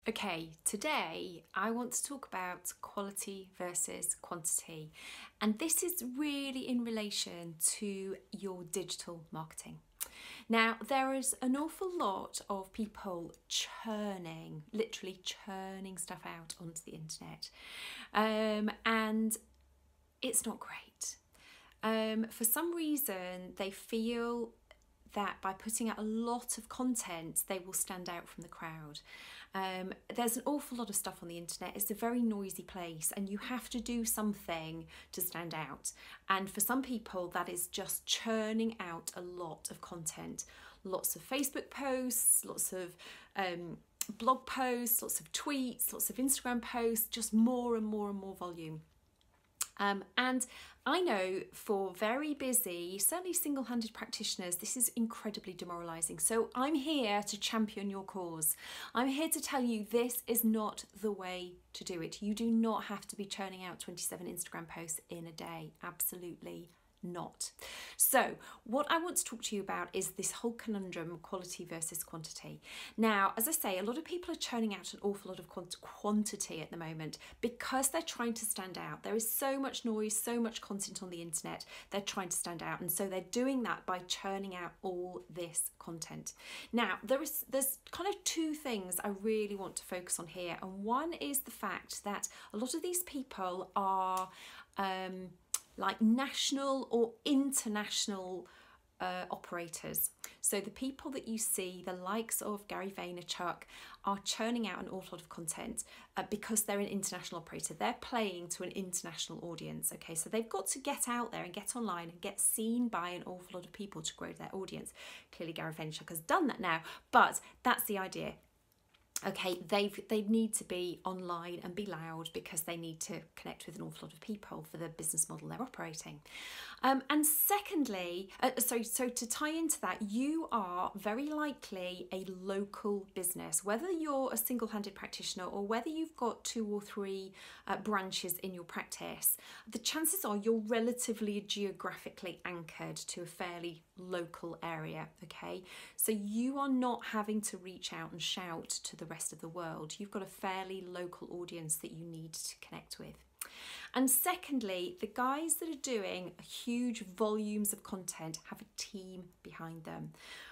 Okay, today I want to talk about quality versus quantity, and this is really in relation to your digital marketing. Now, there is an awful lot of people literally churning stuff out onto the internet, and it's not great. For some reason, they feel that by putting out a lot of content, they will stand out from the crowd. There's an awful lot of stuff on the internet. It's a very noisy place and you have to do something to stand out. And for some people, that is just churning out a lot of content. Lots of Facebook posts, lots of blog posts, lots of tweets, lots of Instagram posts, just more and more and more volume. And I know for very busy, certainly single-handed practitioners, this is incredibly demoralising. So I'm here to champion your cause. I'm here to tell you this is not the way to do it. You do not have to be churning out 27 Instagram posts in a day. Absolutely not. So what I want to talk to you about is this whole conundrum, quality versus quantity. Now, as I say, a lot of people are churning out an awful lot of quantity at the moment because they're trying to stand out. There is so much noise, so much content on the internet, they're trying to stand out, and so they're doing that by churning out all this content. Now, there's kind of two things I really want to focus on here, and one is the fact that a lot of these people are like national or international operators. So the people that you see, the likes of Gary Vaynerchuk, are churning out an awful lot of content because they're an international operator. They're playing to an international audience. Okay, so they've got to get out there and get online and get seen by an awful lot of people to grow their audience. Clearly Gary Vaynerchuk has done that now, but that's the idea. Okay, they need to be online and be loud because they need to connect with an awful lot of people for the business model they're operating. And secondly, so to tie into that, you are very likely a local business, whether you're a single-handed practitioner or whether you've got 2 or 3 branches in your practice. The chances are you're relatively geographically anchored to a fairly local area. Okay, so you are not having to reach out and shout to the rest of the world. You've got a fairly local audience that you need to connect with. And secondly, the guys that are doing huge volumes of content have a team behind them.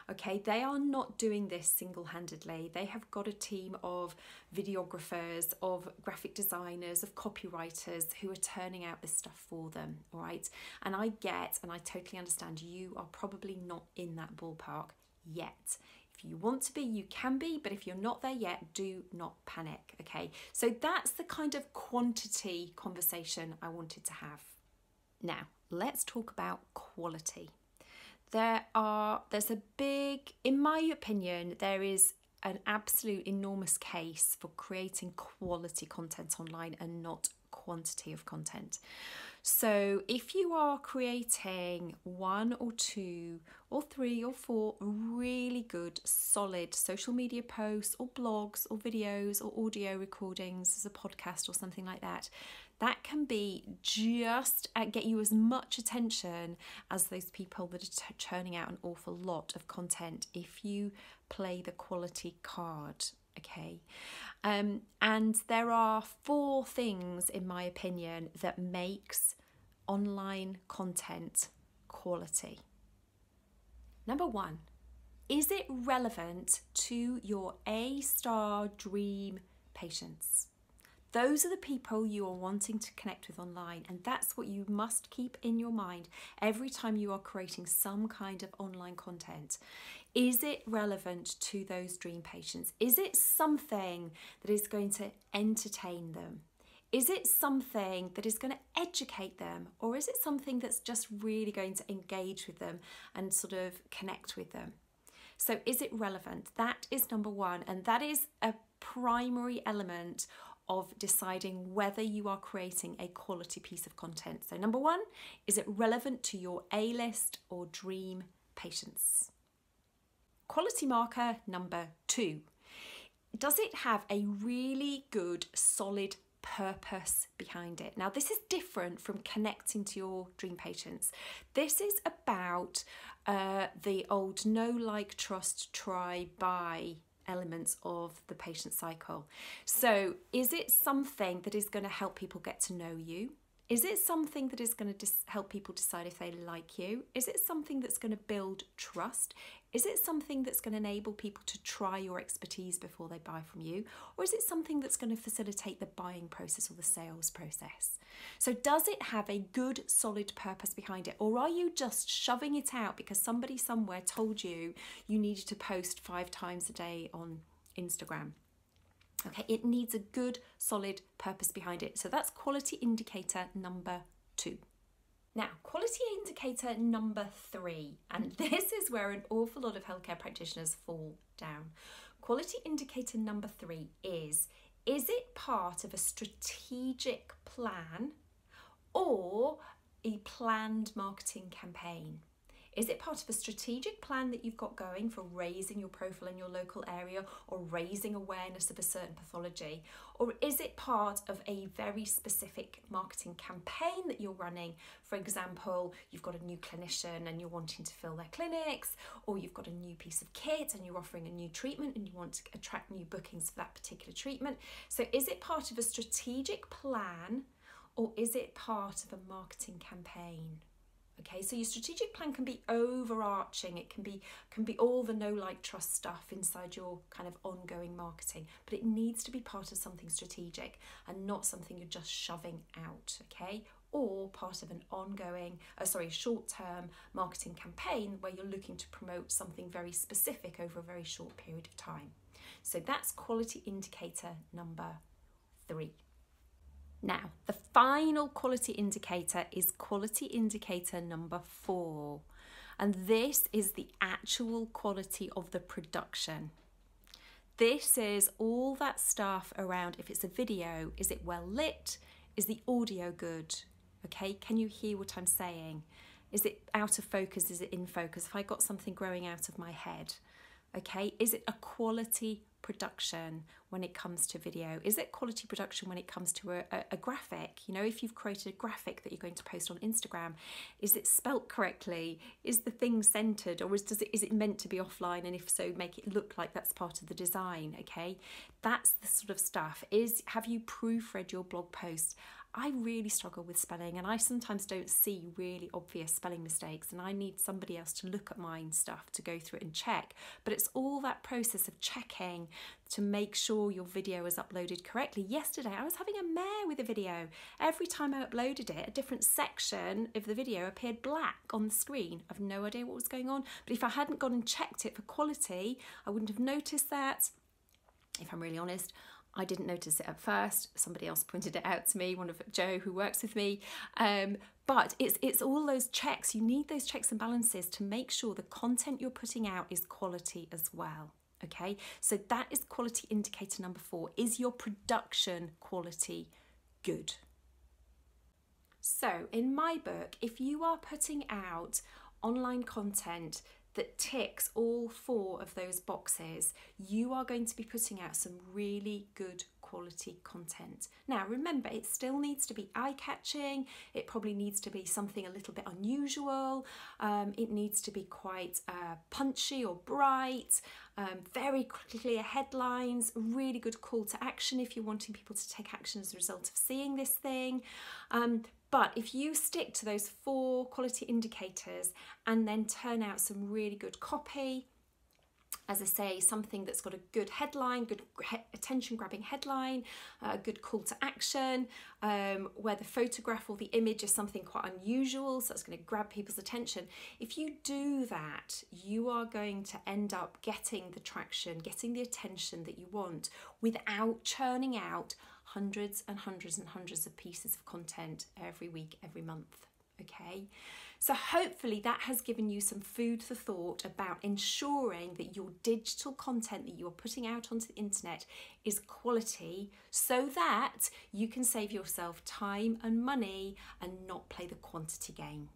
Okay, they are not doing this single-handedly. They have got a team of videographers, of graphic designers, of copywriters who are turning out this stuff for them, all right? And I totally understand you are probably not in that ballpark yet. If you want to be, you can be, but if you're not there yet, do not panic, okay? So that's the kind of quantity conversation I wanted to have. Now, let's talk about quality. There's a big, in my opinion, there is an absolute enormous case for creating quality content online and not quantity of content. So if you are creating 1 or 2 or 3 or 4 really good solid social media posts or blogs or videos or audio recordings as a podcast or something like that, that can be just get you as much attention as those people that are churning out an awful lot of content if you play the quality card. Okay, and there are 4 things, in my opinion, that makes online content quality. Number 1, is it relevant to your A-star dream patients? Those are the people you are wanting to connect with online, and that's what you must keep in your mind every time you are creating some kind of online content. Is it relevant to those dream patients? Is it something that is going to entertain them? Is it something that is going to educate them? Or is it something that's just really going to engage with them and sort of connect with them? So is it relevant? That is number 1, and that is a primary element of deciding whether you are creating a quality piece of content. So number 1, is it relevant to your A-list or dream patients? Quality marker number 2, does it have a really good solid purpose behind it? Now, this is different from connecting to your dream patients. This is about the old know, like, trust, try, buy elements of the patient cycle. So is it something that is going to help people get to know you? Is it something that is going to help people decide if they like you? Is it something that's going to build trust? Is it something that's going to enable people to try your expertise before they buy from you? Or is it something that's going to facilitate the buying process or the sales process? So does it have a good, solid purpose behind it? Or are you just shoving it out because somebody somewhere told you you needed to post 5 times a day on Instagram? Okay, it needs a good, solid purpose behind it. So that's quality indicator number 2. Now, quality indicator number 3, and this is where an awful lot of healthcare practitioners fall down. Quality indicator number 3 is it part of a strategic plan or a planned marketing campaign? Is it part of a strategic plan that you've got going for raising your profile in your local area or raising awareness of a certain pathology? Or is it part of a very specific marketing campaign that you're running? For example, you've got a new clinician and you're wanting to fill their clinics, or you've got a new piece of kit and you're offering a new treatment and you want to attract new bookings for that particular treatment. So is it part of a strategic plan or is it part of a marketing campaign? Okay, so your strategic plan can be overarching. It can be all the know, like, trust stuff inside your kind of ongoing marketing, but it needs to be part of something strategic and not something you're just shoving out, okay? Or part of an ongoing, short-term marketing campaign where you're looking to promote something very specific over a very short period of time. So that's quality indicator number 3. Now, the final quality indicator is quality indicator number 4. And this is the actual quality of the production. This is all that stuff around if it's a video, is it well lit? Is the audio good? Okay, can you hear what I'm saying? Is it out of focus? Is it in focus? Have I got something growing out of my head? Okay, is it a quality production when it comes to video? Is it quality production when it comes to a graphic? You know, if you've created a graphic that you're going to post on Instagram, is it spelt correctly? Is the thing centered, or is it meant to be offline? And if so, make it look like that's part of the design. Okay, that's the sort of stuff. Have you proofread your blog post? I really struggle with spelling, and I sometimes don't see really obvious spelling mistakes, and I need somebody else to look at my stuff to go through it and check. But it's all that process of checking to make sure your video is uploaded correctly. Yesterday I was having a mare with a video. Every time I uploaded it, a different section of the video appeared black on the screen. I've no idea what was going on, but if I hadn't gone and checked it for quality, I wouldn't have noticed that. If I'm really honest, I didn't notice it at first. Somebody else pointed it out to me, one of Joe who works with me. But it's all those checks. You need those checks and balances to make sure the content you're putting out is quality as well. Okay, so that is quality indicator number 4. Is your production quality good? So in my book, if you are putting out online content that ticks all 4 of those boxes, you are going to be putting out some really good quality content. Now remember, it still needs to be eye-catching. It probably needs to be something a little bit unusual. It needs to be quite punchy or bright, very clear headlines, really good call to action if you're wanting people to take action as a result of seeing this thing. But if you stick to those 4 quality indicators and then turn out some really good copy, as I say, something that's got a good headline, good attention-grabbing headline, a good call to action, where the photograph or the image is something quite unusual, so it's going to grab people's attention. If you do that, you are going to end up getting the traction, getting the attention that you want without churning out hundreds and hundreds and hundreds of pieces of content every week, every month. Okay, so hopefully that has given you some food for thought about ensuring that your digital content that you are putting out onto the internet is quality, so that you can save yourself time and money and not play the quantity game.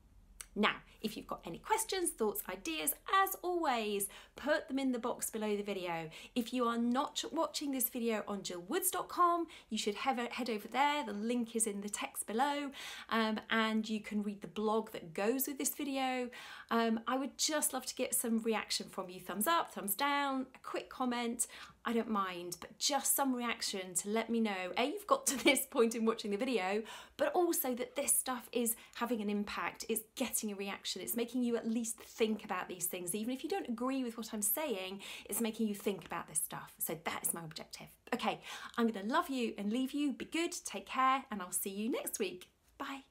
Now, if you've got any questions, thoughts, ideas, as always, put them in the box below the video. If you are not watching this video on jillwoods.com, you should head over there. The link is in the text below, and you can read the blog that goes with this video. I would just love to get some reaction from you. Thumbs up, thumbs down, a quick comment. I don't mind, but just some reaction to let me know, A, you've got to this point in watching the video, but also that this stuff is having an impact, it's getting a reaction, it's making you at least think about these things. Even if you don't agree with what I'm saying, it's making you think about this stuff. So that is my objective. Okay, I'm gonna love you and leave you. Be good, take care, and I'll see you next week. Bye.